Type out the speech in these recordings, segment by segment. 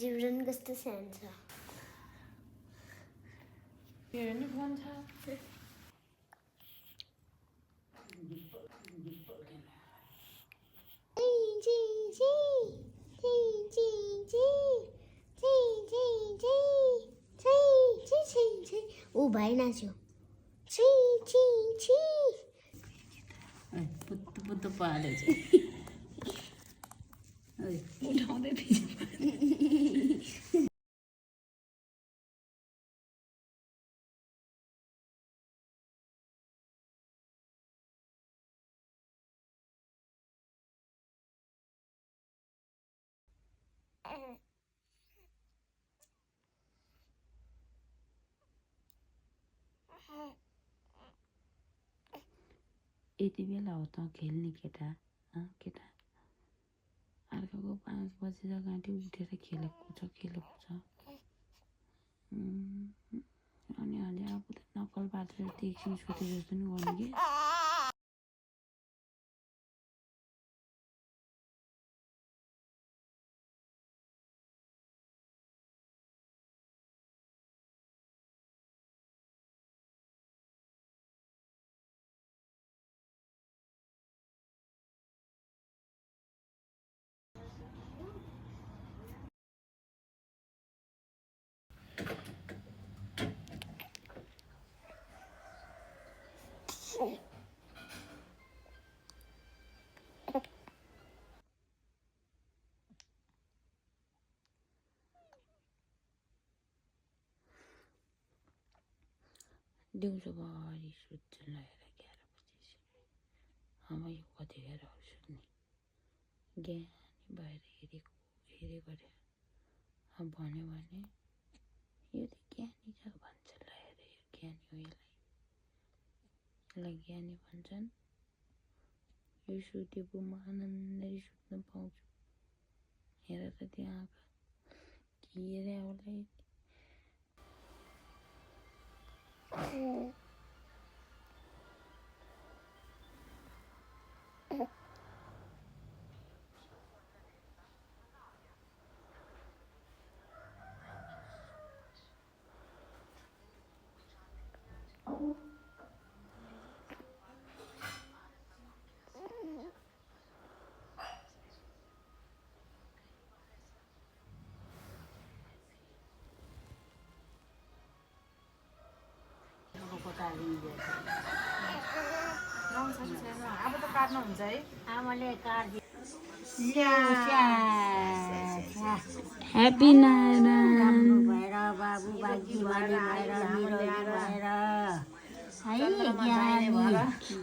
जिब्रोन कस्तो सानो छ मेरो नि फोन छ ऊ भाइ नाच्यो पुत्तु पुत्तु पाले चाहिँ उठाउँदै पछि यति बेला हो त खेल्ने केटा केटा अर्काको 5 बजेर घाँटी उठेर खेलेको छ अनि अहिले आफू त नक्कल बाटेर एकछिन सुते जस्तो नि गर्ने कि दिउँसोभरि सुत्छ लगाएर 11 बजेपछि अब यो कतिखेर सुत्ने ज्ञानी भएर हेरेको अरे अब भन्यो भने यो त ज्ञानी छ भन्छ लगाएर यो ज्ञानी हो यसलाई ज्ञानी भन्छन् यो सुते पो म आनन्दले सुत्न पाउँछु हेर त त्यहाँ के हेरे होला अब त काट्नु हुन्छ है आमाले काट्दियो ह्याप्पी नारायण भएर बाबु बाजी भएर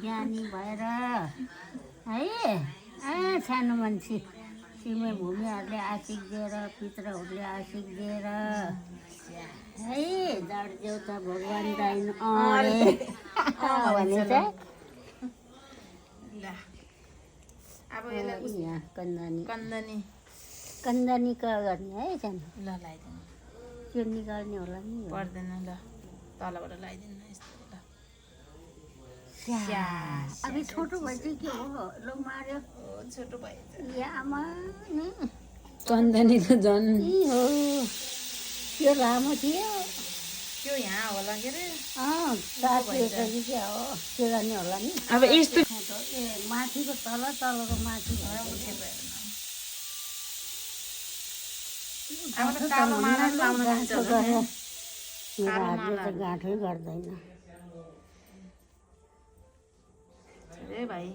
ज्ञानी भएर है सानो मान्छे सिमे भूमिहरूले आशिक दिएर पितृहरूले आशिक दिएर है जाड देउता भगवान् दाइन भने चाहिँ अब यसलाई कन्दनी गर्ने है सानो ल लगाइदिनु त्यो निकाल्ने होला नि पर्दैन ल तलबाट लगाइदिनु न यस्तो ल अब छोटो भए चाहिँ के हो ल मार्यो छोटो भए आमा नि कन्दनी त झन् हो त्यो लामो थियो त्यो यहाँ होला के अरे काटिएको कि क्या हो त्यो गर्ने होला नि अब यस्तो ए माथिको तलको माथि गाँठै गर्दैन भाइ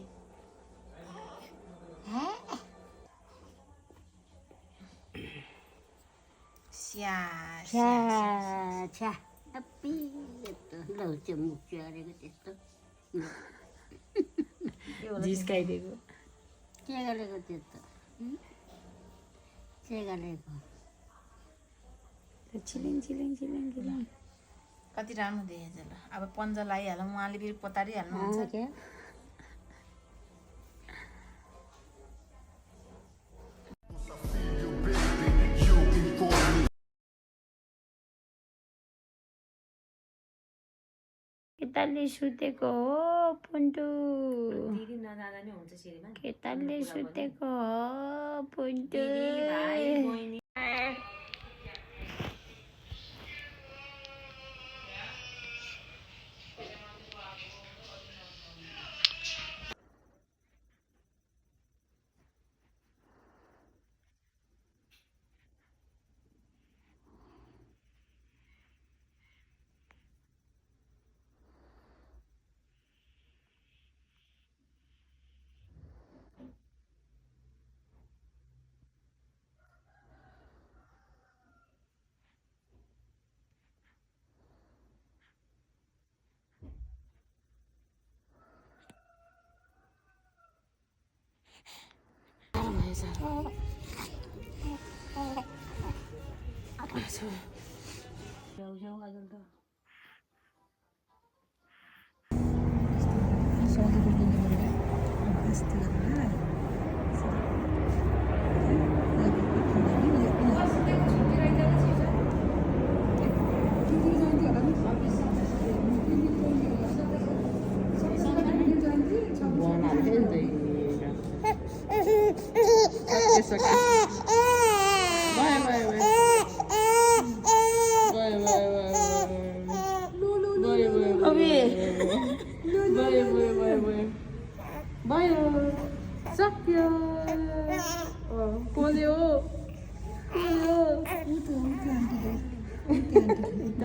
जिस्काइदिएको के गरेको त्यस्तो के गरेको छिलिङ कति राम्रो देखेछ ल अब पन्जा लगाइहालौँ उहाँले फेरि पतारिहाल्नुहुन्छ क्या केटाले सुतेको हो पुन्टु केटाले सुतेको हो पुन्टु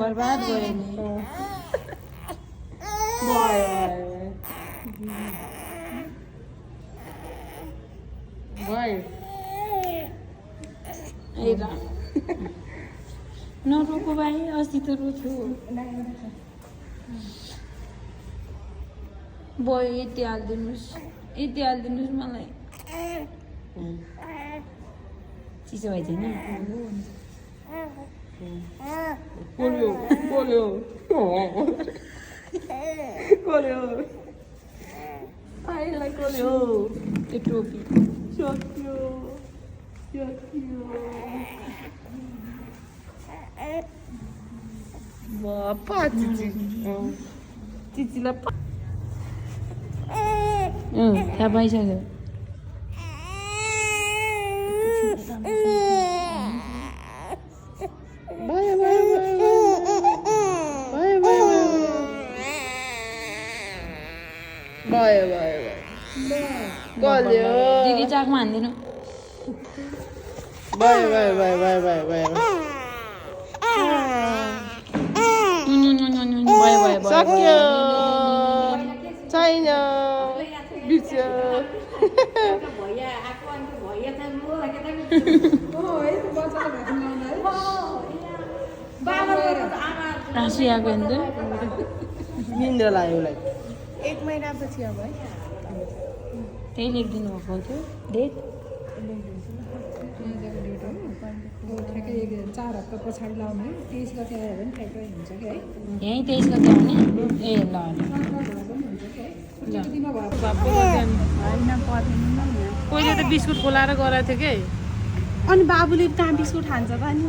बर्बाद भयो नि नरोको भाइ अस्ति त रोक्यो भयो यति हालिदिनुहोस् मलाई चिसो भएछ नि त्यो टोपी चिचीलाई थाहा पाइसक्यो दिदी चाकमा हान्दिनु सक्यो छैन बिर्स्यो हाँसु आएको नि त निन्द्रा लाग्यो उसलाई 1 महिनापछि अब है त्यही लेखिदिनु भएको थियो डेट 4 हप्ता पछाडि लाउने 23 गते आयो भने ठ्याक्कै हुन्छ कि है यहीँ 23 गते आउने ए ल पहिले त बिस्कुट खोलाएर गराएको थियो कि अनि बाबुले कहाँ बिस्कुट खान्छ त नि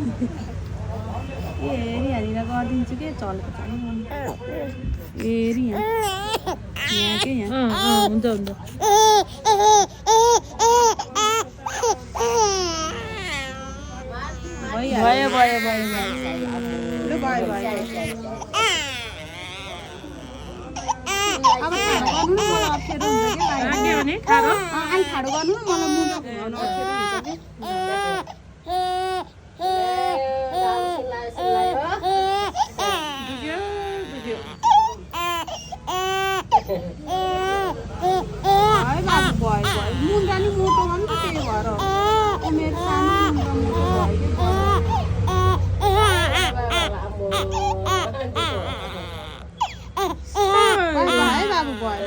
हेरी हालेर गरिदिन्छु कि चलेको छ हेरी यहाँ के यहाँ हुन्छ भयो अब गर्नु मलाई अप्ठ्यारो हुन्छ कि के भने ठाडो ठाडो गर्नु मलाई मुन्टा घुमाउनु अप्ठ्यारो हुन्छ कि मुन्टा नि मोटो भयो नि त त्यही भएर उमेर सानो मोटो भयो बाबु भयो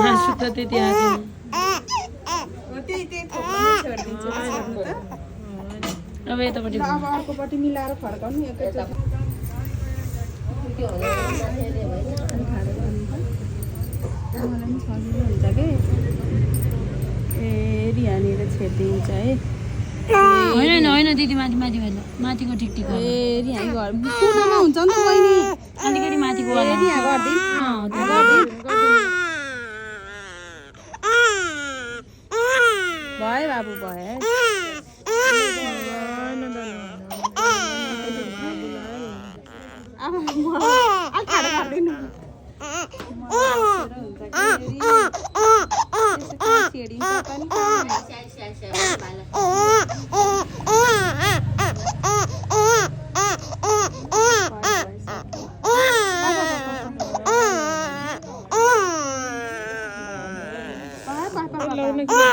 हाँसु त त्यति हाँसेन अब यतापट्टि अब अर्कोपट्टि मिलाएर फर्काउनु एकैचोटि मलाई पनि सजिलो हुन्छ कि फेरि यहाँनिर छेडिदिन्छ है होइन दिदी माथिको ठिक फेरि यहाँ घर कुनामा हुन्छ नि त बहिनी अलिकति माथिको फेरि यहाँ गरिदिनु भयो बाबु भयो उठाउने कि क्या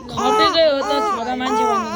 खपेकै हो त छोरा मान्छे भन्नु त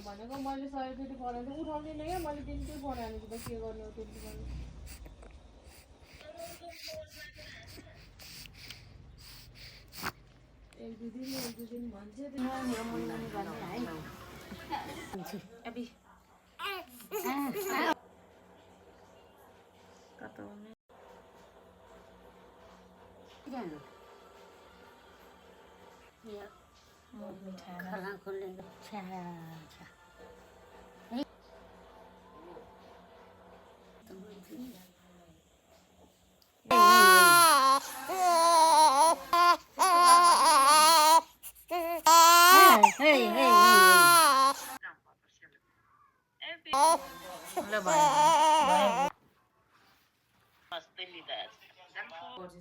भनेको मैले सयचोटि बनाउँछु उठाउँदिनँ क्या मैले दिनकै बनाएको त के गर्ने हो त्यति गर्नु एक दुई दिन भन्छ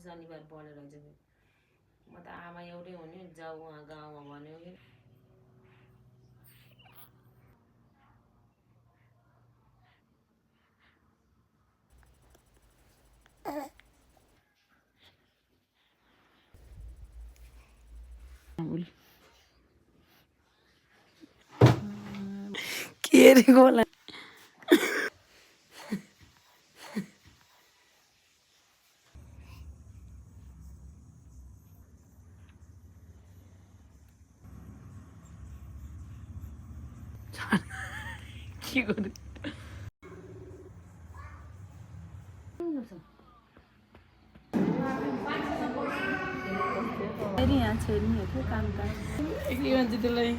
शनिबार पढेर हुन्छ म त आमा एउटै हुने जाऊ उहाँ गाउँमा भन्यो कि के रे गोला के गर्नु यहाँ छेड्ने हो काम त के भन्छ त्यसलाई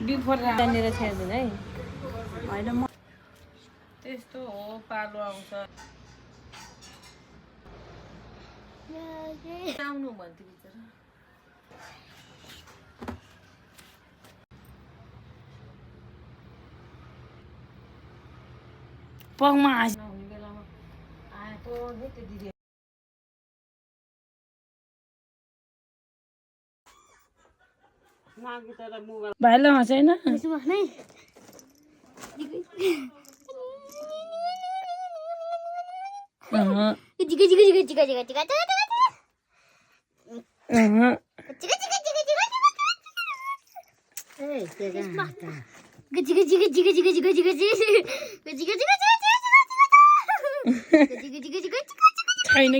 बिफोर रानेर छेड्दैन है होइन म त्यस्तो हो पालो आउँछ आउनु भन्थ्यो बिचरा पगमा हाँस्नु हुने बेलामा आएको त्यो दिदी भाइलाई हँसाइन छैन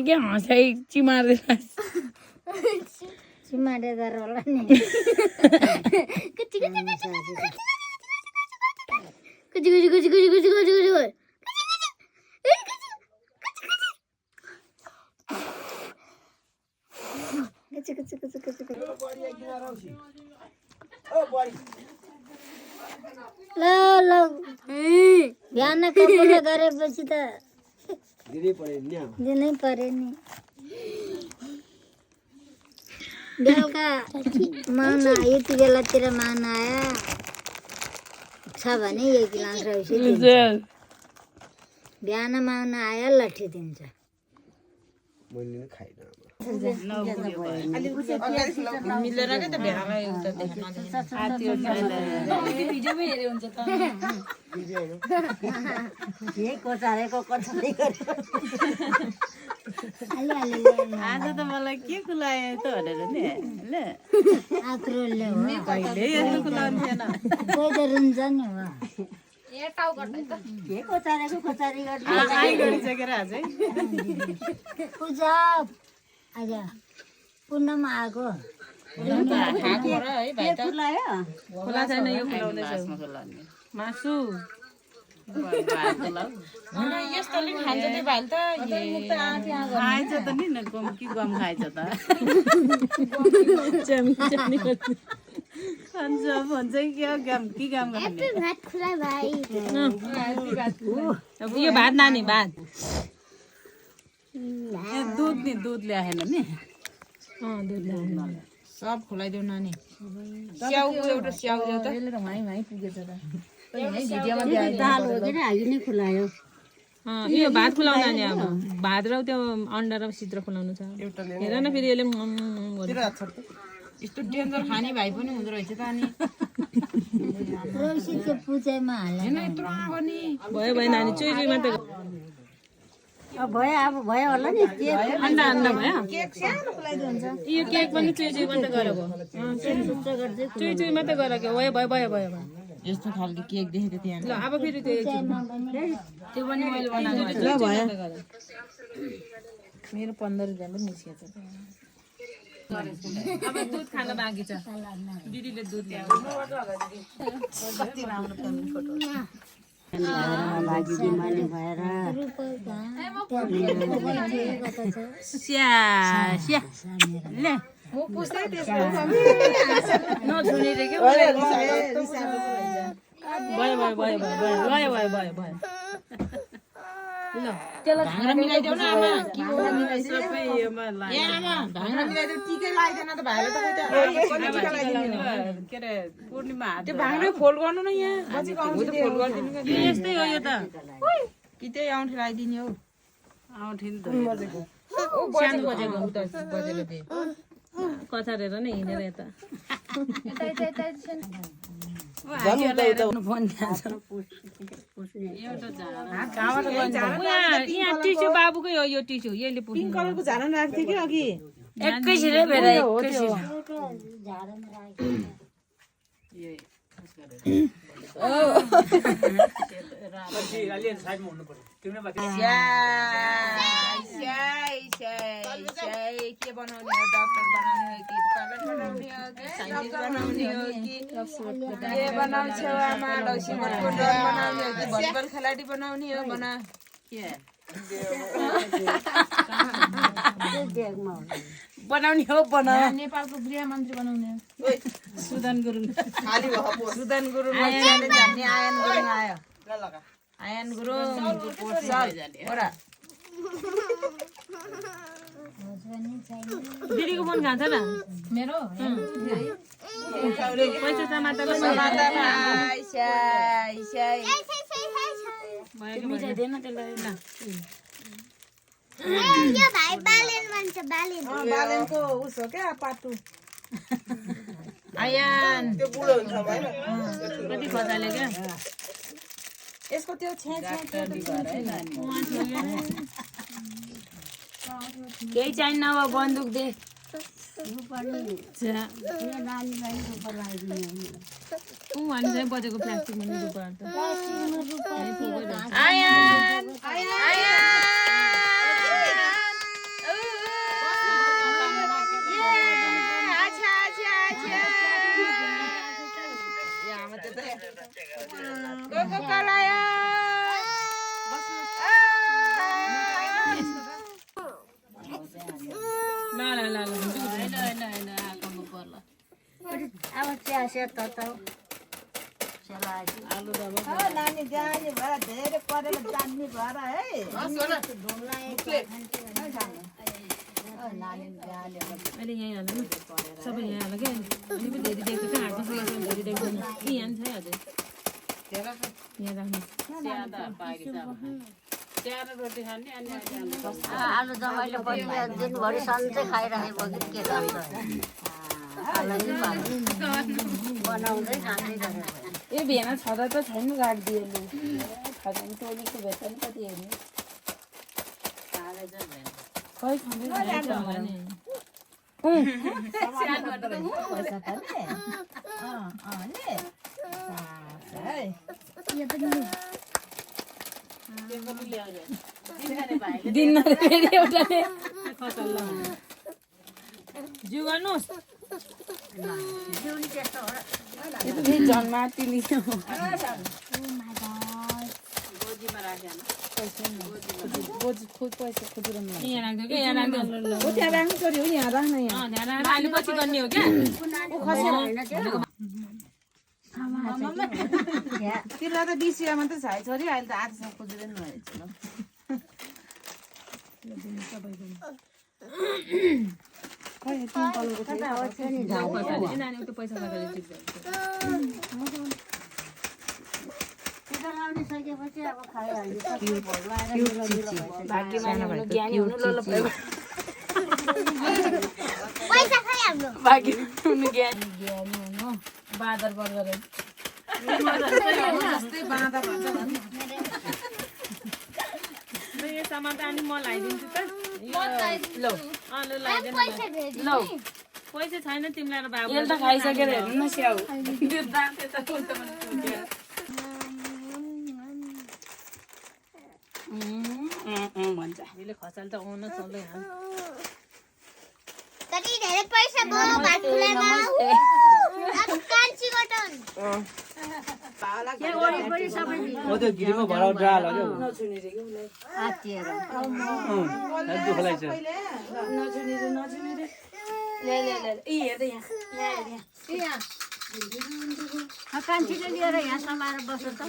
क्या हँसाइ चिमार्दै चिमारेर होला नि ल ल बिहान कपल गरेपछि त दिनै पर्यो नि बेलुका माउन यति बेलातिर माउन आयो छ भने 1 गिलास रौसी दिन्छ बिहान माउन आयो लट्ठी दिन्छ मिलेर के त भ्यामा एउटा देख्न यही कोचारेको कोचारी गर्यो आज त मलाई के कुलायो त भनेर नि ल आक्रोले हो कहिले यस्तो कुलाउँथेन कोही त रुन्छ नि हो के कोचारेको कोचारी गर्छ आइ गरिसकेर आजै पूजा आज पूर्णमा आएको खुला छैन यो खुलाउँदैछ मासु यस्तोले खान्छ त्यो भाल त खाएछ त नि गम कि गम खाएछ त खान्छ भन्छ कि गम कि गम खाने भात खुला भाइ अब यो भात नानी भात दुध नि दुध ल्याएन नि दुध ल्याउनु सब खुलाइदेऊ नानी स्याउको एउटा स्याउ देऊ त दाल हो के हामी नै खुलायो यो भात खुलाउनु नानी अब भात र त्यो अन्डा र सिद्र खुलाउनु छ हेर न फेरि यसले यस्तो डेन्जर खाने भाइ पनि हुँदो रहेछ त अनि रोशीको पूजामा हाल हैन यत्रो आगो नि भयो भयो नानी चुई चुई मात्रै भयो अब भयो होला नि अन्डा अन्डा भयो केक सानो खुलाइदिनु हुन्छ यो केक पनि चुई चुई मात्रै गरेको चुई चुई मात्रै गरेको भयो भयो भयो भयो भयो यस्तो खालको केक देखेको थिएँ ल अब फेरि त्यो त्यो पनि मैले बनाएको ल भयो मेरो 15 रुपैयाँ पनि निस्केछ अब दुध खान बाँकी छ दिदीले दुध ल्यायो म पुस्दै त्यसको नछुने रे के भयो भयो भयो भयो भयो भयो भयो भयो भयो ल भाङ्रा मिलाइदेऊ न आमा के हो सबै योमा ए आमा भाङ्रा मिलाइदेऊ टिकै लाग्दैन त भाइले त खोइ टिका लगाइदिनु के रे पूर्णिमा त्यो भाङ्रा फोल्ड गर्नु न यहाँ बसेको आउँछ फोल्ड गरिदिनु के यस्तै हो यो त कि त्यही औँठी लगाइदिने हो आउँथिन त ओ बजेको बजेको उता बजेको थियो कचारेर नै हिँडेर यता यहाँ टिस्यु बाबुकै हो यो टिस्यु यसले पिङ्क कलरको झाडन राखेको थियो कि अघि एकैछिन भेरा के बनाउने हो डक्टर बनाउने हो कि पाइलट बनाउने हो कि साइन्टिस्ट बनाउने हो कि के बनाउँछ आमा लक्ष्मीको डर बनाउने हो कि भलिबल खेलाडी बनाउने हो बना बनाउने हो बना नेपालको गृहमन्त्री बनाउने हो सुदन गुरुङ सुदन गुरुङ मजाले जान्ने आयन गुरुङ आयो आयन गुरुङ ओरा दिदीको फोन खान्छ न मेरो पैसा समातामा मिसाइदिएन त्यसलाई ल यो भाइ बालेन भन्छ बालेन बालेनको उस हो क्या पाटु आयन त्यो बुढो हुन्छ हैन कति खजाले क्या यसको त्यो छ्या केही चाहिन्न अब बन्दुक दे भने चाहिँ बजेको प्लास्टिकमा लुगा पर्छ आयन अब चिया सेत त नानी जाने भएर धेरै पढेर जान्ने भएर है अहिले यहीँ हाल्नु सबै यहाँ हाल्नु क्या अनि पनि धेरै देख्छ कहाँ हाट्छ धेरै देख्दैन कि यहाँ छ हजुर यहाँ राख्नु आलु दबाईले पनि दिनभरि सन्चै खाइरहेको कि के गर्छ बनाउँदै खाँदै गरेको ए भेना छँदा त छैन राखिदियो खजान टोलीको भेट पनि कति हेर्ने खै खाँदै दिन फेरि एउटाले जिउ गर्नुहोस् जन्मा तिमी गोजीमा राख्या न यहाँ राख्दो क्या यहाँ राख्दो त्यहाँ राख्नु पर्यो यहाँ राख्न यहाँ ध्यान राखेर अहिले पछि गर्ने हो क्या त्यसलाई त 20 रुपियाँ मात्रै छ है छोरी अहिले त आधासम्म खोजिँदैन रहेछ ल नानी उता पैसा लगाएर चिज सकेपछि अब खाइहाल्छ भाग्यमानी हुनु ज्ञानी हुनु ल पैसा खाइ हाम्रो भाग्य हुनु ज्ञानी हुनु बादर बर्गर जस्तै बाँधा भन्छ यो सामान त अनि म लगाइदिन्छु त ल ल पैसा छैन तिमीलाई र बाबु यसले त खाइसकेर हेर्नु न स्याउ त्यो दाम त्यता कुन्त भन्छ यसले खसाल त आउन चल्दै हाल कति धेरै पैसा भयो भातुलामा अब कान्छी गटन ओ त्यो गिरीको भराउ डाल हो आत्तिएर दुःख लाग्छ कान्छीले लिएर यहाँ समाएर बस्छ त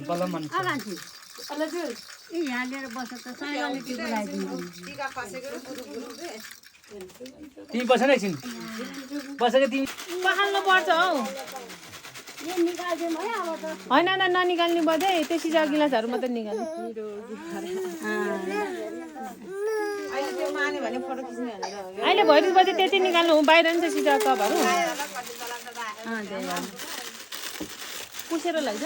बल्ल मन कान्छी यहाँ लिएर बस्छ त सबै अलिकति लगाइदिन्छु तिमी बसेर एकछिन बसेर तिमी पखाल्नु पर्छ हौ होइन ननिकाल्ने बजे त्यो सिजा गिलासहरू मात्रै निकाल्नु अहिले भइरहनु बजे त्यति निकाल्नु बाहिर नि त सिजा कपहरू पुसेर लैज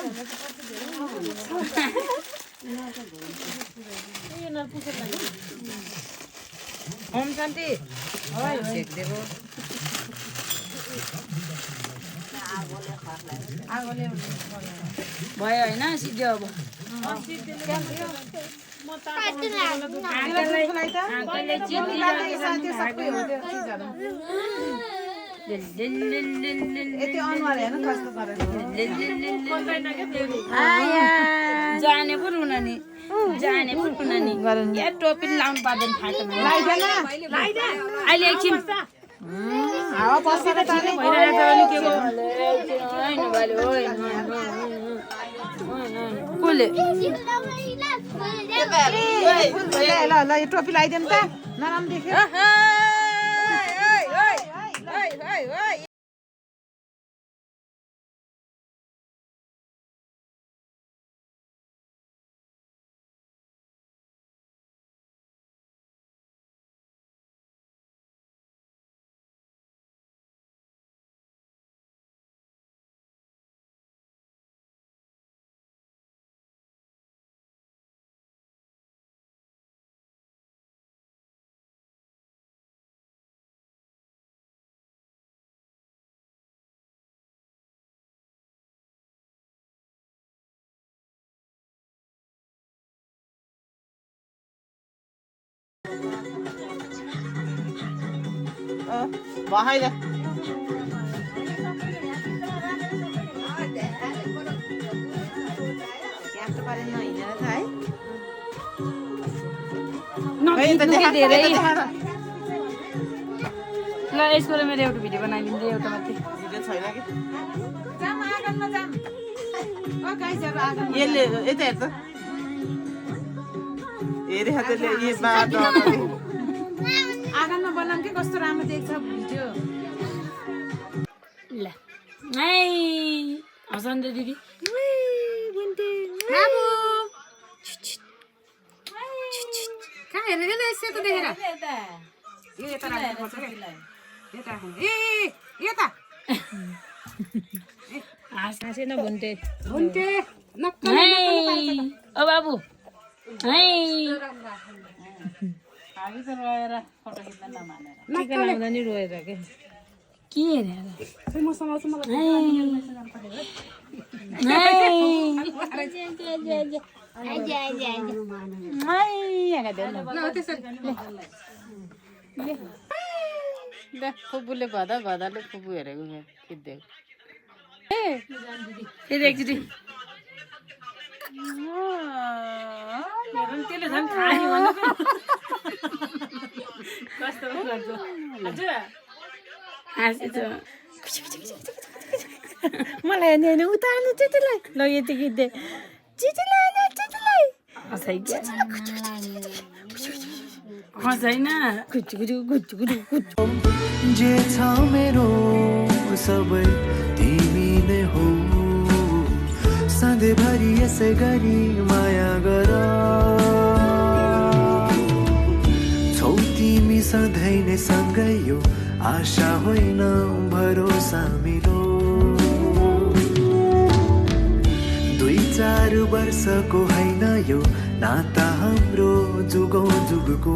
ओम शान्ति भयो होइन सिध्यो अब जाने पो रुन नि जाने पो रुन नि या टोपी लाउनु पर्दैन फाटोमा अहिले एकछिन कसले ल यो टोपी लगाइदिउँ त नराम्रो देख्यो Bahaya. ल यसको मेरो एउटा भिडियो बनाइदिन्छु एउटा मात्रै भिडियो छैन कि जाम आँगनमा जाम गाइजहरु आँगनमा यसले यता हेर्छ हेरे हातले यो बाटो आँगनमा बनाऊँ कि कस्तो राम्रो देख्छ भिडियो ल हाई हसन दिदी बाबु कहाँ हेरेर ल यसो त देखेर यो यता राख्नुपर्छ के यता ए यता हाँसे न भुन्टे हुन्टे ओ बाबु हाई हामी त रोएर फोटो खिच्न नमानेर टिका लाउँदा नि रोएर के हेरेर मसँग आउँछ मलाई फुपूले भदाले फुपू हेरेको खिच्दिएको फेरि एकचोटि मेरो नि त्यसले झन् थाहा नि भन्नु कस्तो गर्छु हजुर मलाई हेर्ने होइन उता हाल्नु चिटीलाई ल यति गीत दे चिटीलाई चिटीलाई हँसाइ हँसाइन जे छ मेरो सबै तिमी नै हो सधैँभरि यसै गरी माया गर छौ तिमी सधैँ नै सँगै यो आशा होइन भरोसा मेरो 2-4 वर्षको होइन यो नाता हाम्रो जुगौँ जुगको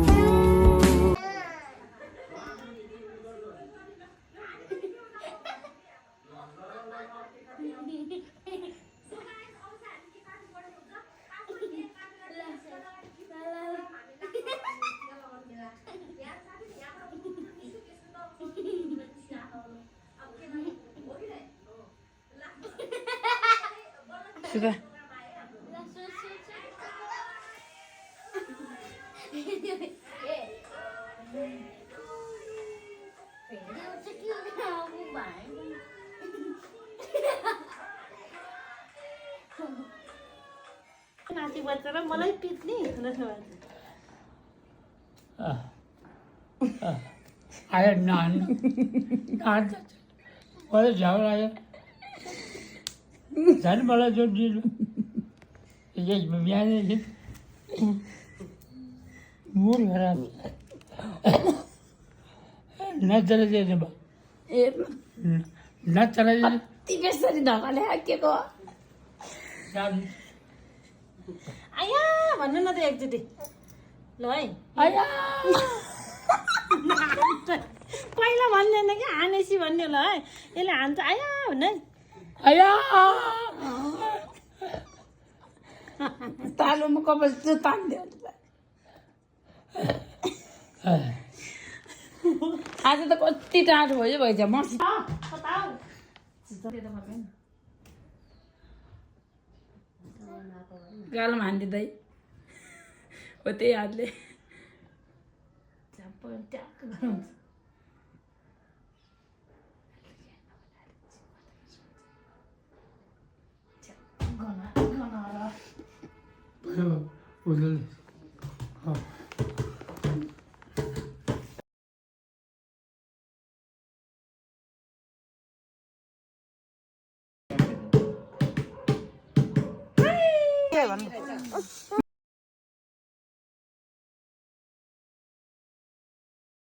नाति बच्चा र मलाई पिट्ने आयो नानी मलाई झगडा आयो झन् मलाई जो दिनु यसमा बिहानै मुड खराब नचला चाहिँ नचला कति बेसरी ढकाले हाकेको आया भन्नु न त एकचोटि ल है आया पहिला भन्दैन कि हानेसी भन्ने ल है यसले हान्छ आया भन्नु है आया तालुमा कपाल त्यो तान्दियो आज त कति टाढो भयो भइज मसी गालमा हान्दिँदै हो त्यही हातले के भन्नु